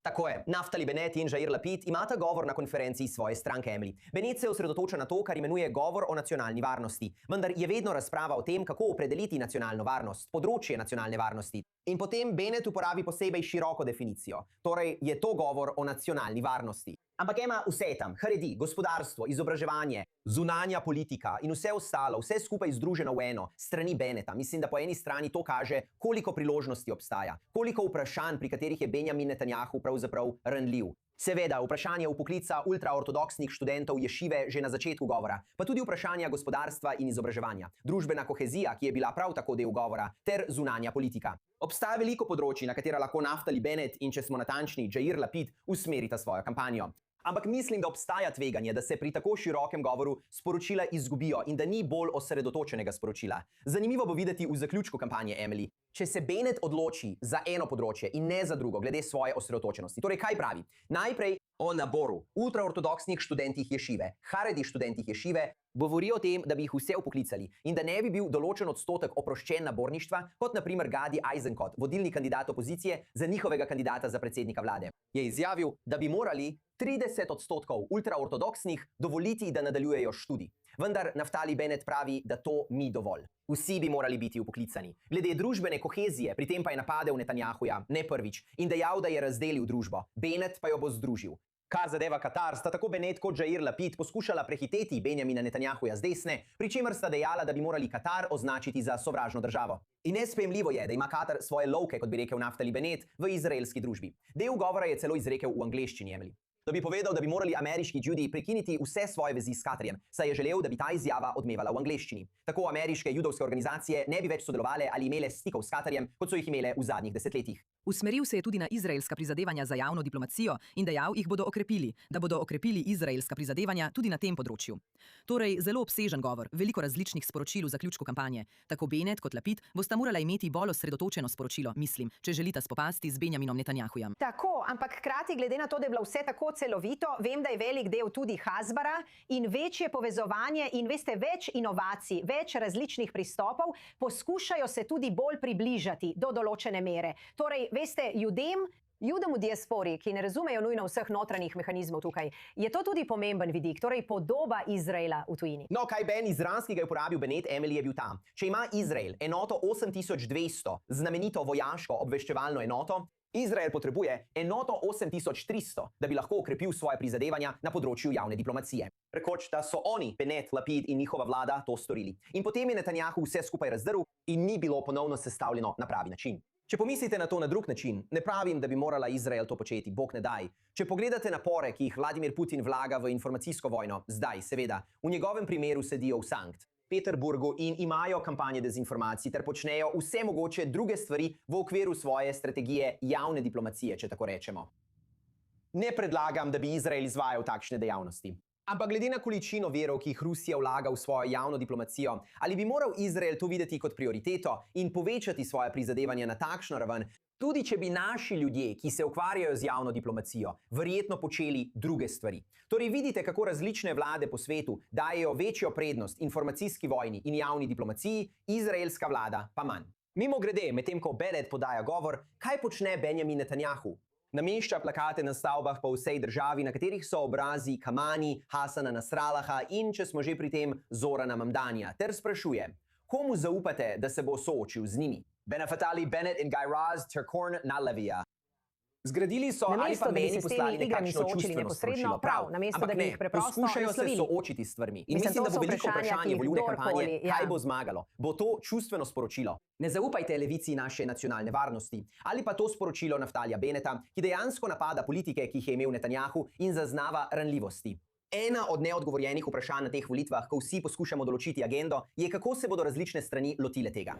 Tako je, Naftali Bennett in Jair Lapid imata govor na konferenci svoje stranke Emily. Bennett se osredotoča na to, kar imenuje govor o nacionalni varnosti. Vendar je vedno razprava o tem, kako opredeliti nacionalno varnost, področje nacionalne varnosti. In potem Bennett uporabi posebej široko definicijo. Torej, je to govor o nacionalni varnosti. Ampak ima vse tam, hredi, gospodarstvo, izobraževanje, zunanja politika in vse ostalo, vse skupaj združeno v eno, strani Bennetta. Mislim, da po eni strani to kaže, koliko priložnosti obstaja, koliko vprašanj, pri katerih je Benjamin Netanjahu pravzaprav ranljiv. Seveda, vprašanje vpoklica ultraortodoksnih študentov ješive že na začetku govora, pa tudi vprašanja gospodarstva in izobraževanja, družbena kohezija, ki je bila prav tako del govora, ter zunanja politika. Obstaja veliko področji, na katera lahko Naftali Bennett in, če smo natančni, Jair Lapid usmerita svojo kampanjo. Ampak mislim, da obstaja tveganje, da se pri tako širokem govoru sporočila izgubijo in da ni bolj osredotočenega sporočila. Zanimivo bo videti v zaključku kampanje Emily. Če se Bennett odloči za eno področje in ne za drugo, glede svoje osredotočenosti. Torej, kaj pravi? Najprej o naboru ultraortodoksnih študentih ješive, haredi študentih ješive, govori o tem, da bi jih vse vpoklicali in da ne bi bil določen odstotek oproščen naborništva, kot na primer Gadi Eisenkot, vodilni kandidat opozicije za njihovega kandidata za predsednika vlade. Je izjavil, da bi morali 30% ultraortodoksnih dovoliti, da nadaljujejo študij. Vendar Naftali Bennett pravi, da to ni dovolj. Vsi bi morali biti vpoklicani. Glede družbene kohezije, pri tem pa je napadel Netanjahuja, ne prvič, in dejal, da je razdelil družbo. Bennett pa jo bo združil. Kar zadeva Katar, sta tako Bennett kot Jair Lapid poskušala prehiteti Benjamina Netanjahuja z desne, pri čemer sta dejala, da bi morali Katar označiti za sovražno državo. In nesprejemljivo je, da ima Katar svoje lovke, kot bi rekel Naftali Bennett, v izraelski družbi. Del govora je celo izrekel v angleščini Emily. Da bi povedal, da bi morali ameriški Judi prekiniti vse svoje vezi s Katarjem, saj je želel, da bi ta izjava odmevala v angleščini. Tako ameriške judovske organizacije ne bi več sodelovale ali imele stikov s Katarjem, kot so jih imele v zadnjih desetletjih. Usmeril se je tudi na izraelska prizadevanja za javno diplomacijo in dejal, jih bodo okrepili, da bodo okrepili izraelska prizadevanja tudi na tem področju. Torej, zelo obsežen govor, veliko različnih sporočil v zaključku kampanje. Tako Bennett kot Lapid bosta morala imeti bolj osredotočeno sporočilo, mislim, če želita spopasti z Benjaminom Netanjahujem. Tako, ampak hkrati, glede na to, da je bilo vse tako celovito, vem, da je velik del tudi Hasbara in večje povezovanje in veste, več inovacij, več različnih pristopov, poskušajo se tudi bolj približati do določene mere. Torej, veste, judem v diaspori, ki ne razumejo nujno vseh notranjih mehanizmov tukaj, je to tudi pomemben vidik, torej podoba Izraela v tujini. No, kaj Ben izraz, ki ga je uporabil Bennett Emily, je bil ta. Če ima Izrael enoto 8200, znamenito vojaško obveščevalno enoto, Izrael potrebuje enoto 8300, da bi lahko okrepil svoje prizadevanja na področju javne diplomacije. Rekoč, da so oni, Bennett, Lapid in njihova vlada, to storili. In potem je Netanjahu vse skupaj razdrl in ni bilo ponovno sestavljeno na pravi način. Če pomislite na to na drug način, ne pravim, da bi morala Izrael to početi, bog ne daj. Če pogledate napore, ki jih Vladimir Putin vlaga v informacijsko vojno, zdaj seveda, v njegovem primeru sedijo v Sankt Peterburgu in imajo kampanje dezinformacij ter počnejo vse mogoče druge stvari v okviru svoje strategije javne diplomacije, če tako rečemo. Ne predlagam, da bi Izrael izvajal takšne dejavnosti. Ampak glede na količino virov, ki jih Rusija vlaga v svojo javno diplomacijo, ali bi moral Izrael to videti kot prioriteto in povečati svoje prizadevanje na takšno raven, tudi če bi naši ljudje, ki se ukvarjajo z javno diplomacijo, verjetno počeli druge stvari. Torej vidite, kako različne vlade po svetu dajejo večjo prednost informacijski vojni in javni diplomaciji, izraelska vlada pa manj. Mimogrede, medtem ko Bennett podaja govor, kaj počne Benjamin Netanjahu? Namešča plakate na stavbah po vsej državi, na katerih so obrazi Kamani, Hasana Nasralaha in, če smo že pri tem, Zorana Mamdanija, ter sprašuje, komu zaupate, da se bo soočil z njimi? Naftali Bennett in Guy Raz ter Korn na Levija. Zgradili so ali pa meni poslali nekakšno čustveno sporočilo. Prav, ampak ne, poskušajo se soočiti s stvarmi. In mislim, da bo veliko vprašanje volilne kampanje, kaj bo zmagalo. Bo to čustveno sporočilo? Ne zaupajte levici naše nacionalne varnosti. Ali pa to sporočilo Naftalija Bennetta, ki dejansko napada politike, ki jih je imel Netanjahu in zaznava ranljivosti. Ena od neodgovorjenih vprašanj na teh volitvah, ko vsi poskušamo določiti agendo, je, kako se bodo različne strani lotile tega.